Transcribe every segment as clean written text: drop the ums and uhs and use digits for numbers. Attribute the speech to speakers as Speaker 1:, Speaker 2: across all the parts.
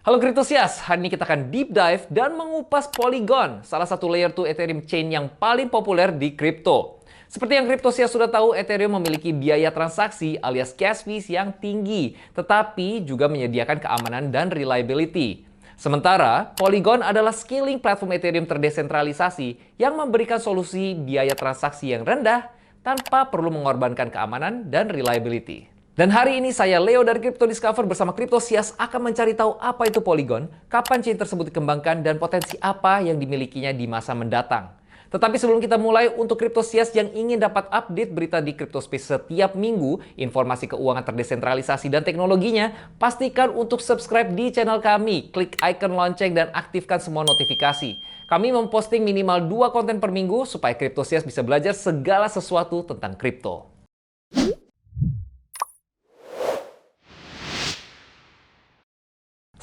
Speaker 1: Halo Cryptosias, hari ini kita akan deep dive dan mengupas Polygon, salah satu layer 2 Ethereum chain yang paling populer di kripto. Seperti yang Cryptosias sudah tahu, Ethereum memiliki biaya transaksi alias gas fees yang tinggi, tetapi juga menyediakan keamanan dan reliability. Sementara, Polygon adalah scaling platform Ethereum terdesentralisasi yang memberikan solusi biaya transaksi yang rendah tanpa perlu mengorbankan keamanan dan reliability. Dan hari ini saya Leo dari Crypto Discover bersama Cryptosias akan mencari tahu apa itu Polygon, kapan chain tersebut dikembangkan, dan potensi apa yang dimilikinya di masa mendatang. Tetapi sebelum kita mulai, untuk Cryptosias yang ingin dapat update berita di Crypto Space setiap minggu, informasi keuangan terdesentralisasi dan teknologinya, pastikan untuk subscribe di channel kami, klik icon lonceng dan aktifkan semua notifikasi. Kami memposting minimal 2 konten per minggu supaya Cryptosias bisa belajar segala sesuatu tentang kripto.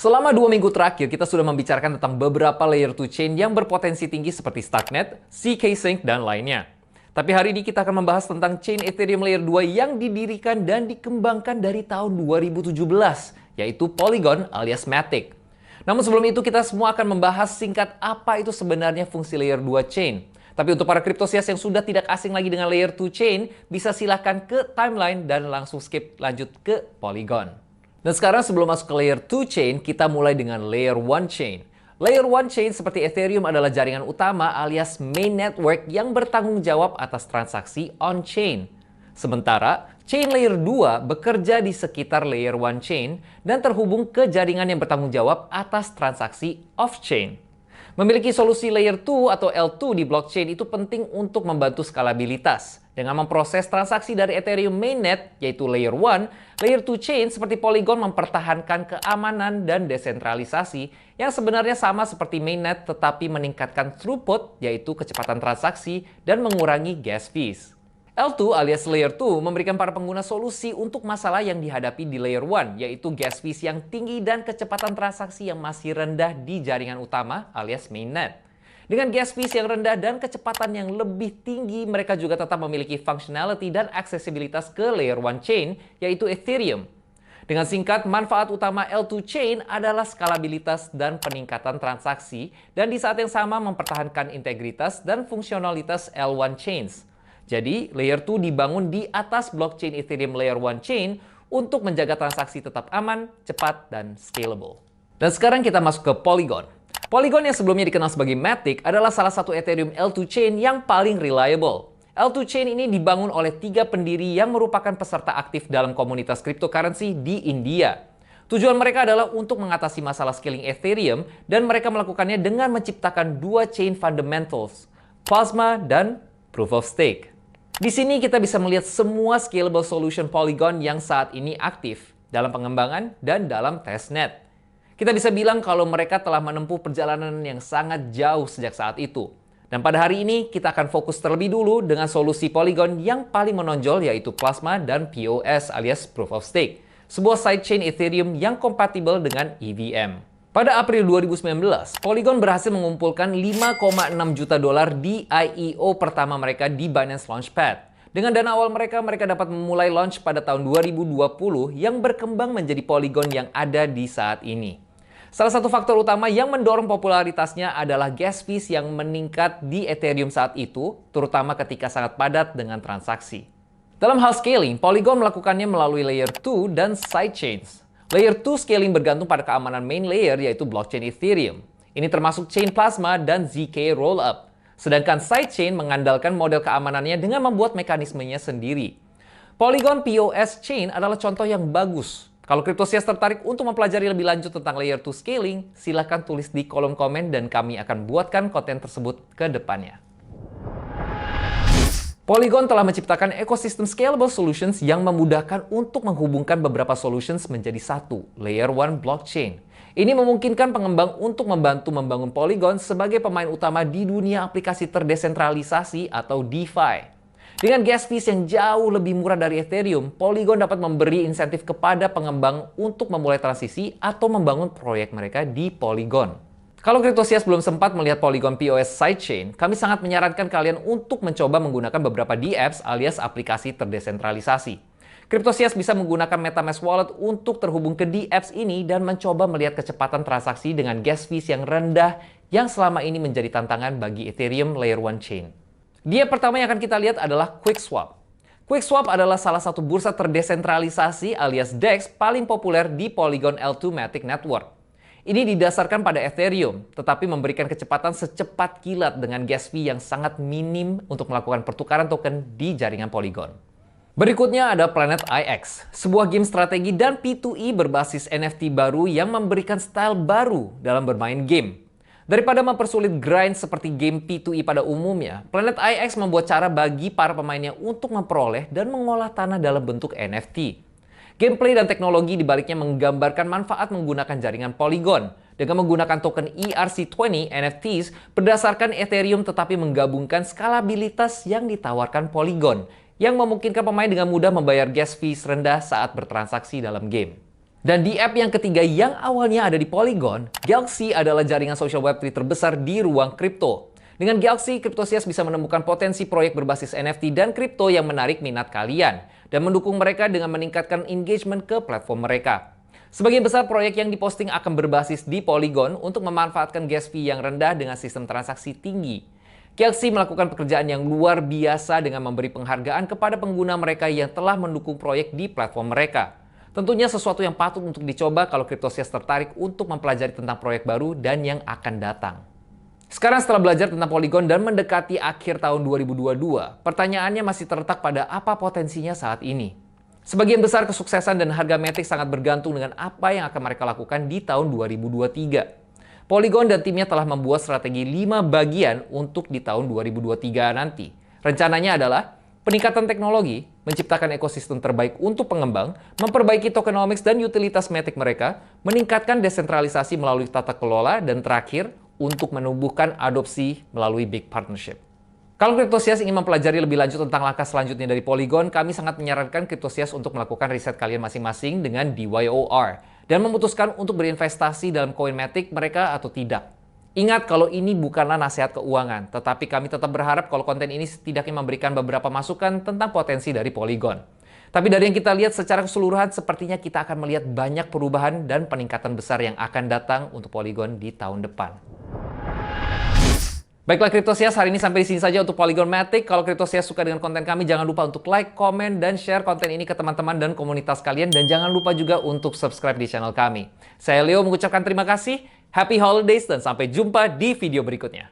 Speaker 1: Selama 2 minggu terakhir, kita sudah membicarakan tentang beberapa layer 2 chain yang berpotensi tinggi seperti Starknet, zk-Sync, dan lainnya. Tapi hari ini kita akan membahas tentang chain Ethereum layer 2 yang didirikan dan dikembangkan dari tahun 2017, yaitu Polygon alias Matic. Namun sebelum itu, kita semua akan membahas singkat apa itu sebenarnya fungsi layer 2 chain. Tapi untuk para Cryptosias yang sudah tidak asing lagi dengan layer 2 chain, bisa silahkan ke timeline dan langsung skip lanjut ke Polygon. Dan sekarang sebelum masuk ke layer 2 chain, kita mulai dengan layer 1 chain. Layer 1 chain seperti Ethereum adalah jaringan utama alias main network yang bertanggung jawab atas transaksi on-chain. Sementara, chain layer 2 bekerja di sekitar layer 1 chain dan terhubung ke jaringan yang bertanggung jawab atas transaksi off-chain. Memiliki solusi layer 2 atau L2 di blockchain itu penting untuk membantu skalabilitas. Dengan memproses transaksi dari Ethereum mainnet, yaitu layer 1, layer 2 chain seperti Polygon mempertahankan keamanan dan desentralisasi yang sebenarnya sama seperti mainnet tetapi meningkatkan throughput, yaitu kecepatan transaksi, dan mengurangi gas fees. L2 alias layer 2 memberikan para pengguna solusi untuk masalah yang dihadapi di layer 1, yaitu gas fees yang tinggi dan kecepatan transaksi yang masih rendah di jaringan utama alias mainnet. Dengan gas fees yang rendah dan kecepatan yang lebih tinggi, mereka juga tetap memiliki functionality dan aksesibilitas ke layer 1 chain, yaitu Ethereum. Dengan singkat, manfaat utama L2 chain adalah skalabilitas dan peningkatan transaksi, dan di saat yang sama mempertahankan integritas dan fungsionalitas L1 chains. Jadi, layer 2 dibangun di atas blockchain Ethereum layer 1 chain untuk menjaga transaksi tetap aman, cepat, dan scalable. Dan sekarang kita masuk ke Polygon. Polygon yang sebelumnya dikenal sebagai Matic adalah salah satu Ethereum L2 chain yang paling reliable. L2 chain ini dibangun oleh 3 pendiri yang merupakan peserta aktif dalam komunitas cryptocurrency di India. Tujuan mereka adalah untuk mengatasi masalah scaling Ethereum dan mereka melakukannya dengan menciptakan 2 chain fundamentals, Plasma dan Proof of Stake. Di sini kita bisa melihat semua scalable solution Polygon yang saat ini aktif dalam pengembangan dan dalam testnet. Kita bisa bilang kalau mereka telah menempuh perjalanan yang sangat jauh sejak saat itu. Dan pada hari ini kita akan fokus terlebih dulu dengan solusi Polygon yang paling menonjol yaitu Plasma dan POS alias Proof of Stake, sebuah sidechain Ethereum yang kompatibel dengan EVM. Pada April 2019, Polygon berhasil mengumpulkan 5,6 juta dolar di IEO pertama mereka di Binance Launchpad. Dengan dana awal mereka dapat memulai launch pada tahun 2020 yang berkembang menjadi Polygon yang ada di saat ini. Salah satu faktor utama yang mendorong popularitasnya adalah gas fees yang meningkat di Ethereum saat itu, terutama ketika sangat padat dengan transaksi. Dalam hal scaling, Polygon melakukannya melalui layer 2 dan sidechains. Layer 2 scaling bergantung pada keamanan main layer yaitu blockchain Ethereum. Ini termasuk chain Plasma dan ZK Rollup. Sedangkan sidechain mengandalkan model keamanannya dengan membuat mekanismenya sendiri. Polygon POS chain adalah contoh yang bagus. Kalau Cryptosias tertarik untuk mempelajari lebih lanjut tentang layer 2 scaling, silahkan tulis di kolom komen dan kami akan buatkan konten tersebut ke depannya. Polygon telah menciptakan ekosistem scalable solutions yang memudahkan untuk menghubungkan beberapa solutions menjadi satu, layer 1 blockchain. Ini memungkinkan pengembang untuk membantu membangun Polygon sebagai pemain utama di dunia aplikasi terdesentralisasi atau DeFi. Dengan gas fees yang jauh lebih murah dari Ethereum, Polygon dapat memberi insentif kepada pengembang untuk memulai transisi atau membangun proyek mereka di Polygon. Kalau Cryptosias belum sempat melihat Polygon POS sidechain, kami sangat menyarankan kalian untuk mencoba menggunakan beberapa dApps alias aplikasi terdesentralisasi. Cryptosias bisa menggunakan MetaMask Wallet untuk terhubung ke dApps ini dan mencoba melihat kecepatan transaksi dengan gas fees yang rendah yang selama ini menjadi tantangan bagi Ethereum Layer 1 Chain. Dia pertama yang akan kita lihat adalah QuickSwap. QuickSwap adalah salah satu bursa terdesentralisasi alias DEX paling populer di Polygon L2 Matic Network. Ini didasarkan pada Ethereum, tetapi memberikan kecepatan secepat kilat dengan gas fee yang sangat minim untuk melakukan pertukaran token di jaringan Polygon. Berikutnya ada Planet IX, sebuah game strategi dan P2E berbasis NFT baru yang memberikan style baru dalam bermain game. Daripada mempersulit grind seperti game P2E pada umumnya, Planet IX membuat cara bagi para pemainnya untuk memperoleh dan mengolah tanah dalam bentuk NFT. Gameplay dan teknologi di baliknya menggambarkan manfaat menggunakan jaringan Polygon dengan menggunakan token ERC20 NFTs berdasarkan Ethereum tetapi menggabungkan skalabilitas yang ditawarkan Polygon yang memungkinkan pemain dengan mudah membayar gas fees rendah saat bertransaksi dalam game. Dan di app yang ketiga yang awalnya ada di Polygon, Galaxy adalah jaringan social web3 terbesar di ruang kripto. Dengan Galaxy, Cryptosias bisa menemukan potensi proyek berbasis NFT dan kripto yang menarik minat kalian dan mendukung mereka dengan meningkatkan engagement ke platform mereka. Sebagian besar proyek yang diposting akan berbasis di Polygon untuk memanfaatkan gas fee yang rendah dengan sistem transaksi tinggi. Galaxy melakukan pekerjaan yang luar biasa dengan memberi penghargaan kepada pengguna mereka yang telah mendukung proyek di platform mereka. Tentunya sesuatu yang patut untuk dicoba kalau Cryptosias tertarik untuk mempelajari tentang proyek baru dan yang akan datang. Sekarang setelah belajar tentang Polygon dan mendekati akhir tahun 2022, pertanyaannya masih terletak pada apa potensinya saat ini. Sebagian besar kesuksesan dan harga Matic sangat bergantung dengan apa yang akan mereka lakukan di tahun 2023. Polygon dan timnya telah membuat strategi 5 bagian untuk di tahun 2023 nanti. Rencananya adalah peningkatan teknologi, menciptakan ekosistem terbaik untuk pengembang, memperbaiki tokenomics dan utilitas Matic mereka, meningkatkan desentralisasi melalui tata kelola, dan terakhir, untuk menumbuhkan adopsi melalui big partnership. Kalau Cryptosias ingin mempelajari lebih lanjut tentang langkah selanjutnya dari Polygon, kami sangat menyarankan Cryptosias untuk melakukan riset kalian masing-masing dengan DYOR dan memutuskan untuk berinvestasi dalam koin Matic mereka atau tidak. Ingat kalau ini bukanlah nasihat keuangan, tetapi kami tetap berharap kalau konten ini setidaknya memberikan beberapa masukan tentang potensi dari Polygon. Tapi dari yang kita lihat secara keseluruhan, sepertinya kita akan melihat banyak perubahan dan peningkatan besar yang akan datang untuk Polygon di tahun depan. Baiklah Cryptosias, hari ini sampai di sini saja untuk Polygon Matic. Kalau Cryptosias suka dengan konten kami, jangan lupa untuk like, komen, dan share konten ini ke teman-teman dan komunitas kalian. Dan jangan lupa juga untuk subscribe di channel kami. Saya Leo mengucapkan terima kasih, happy holidays, dan sampai jumpa di video berikutnya.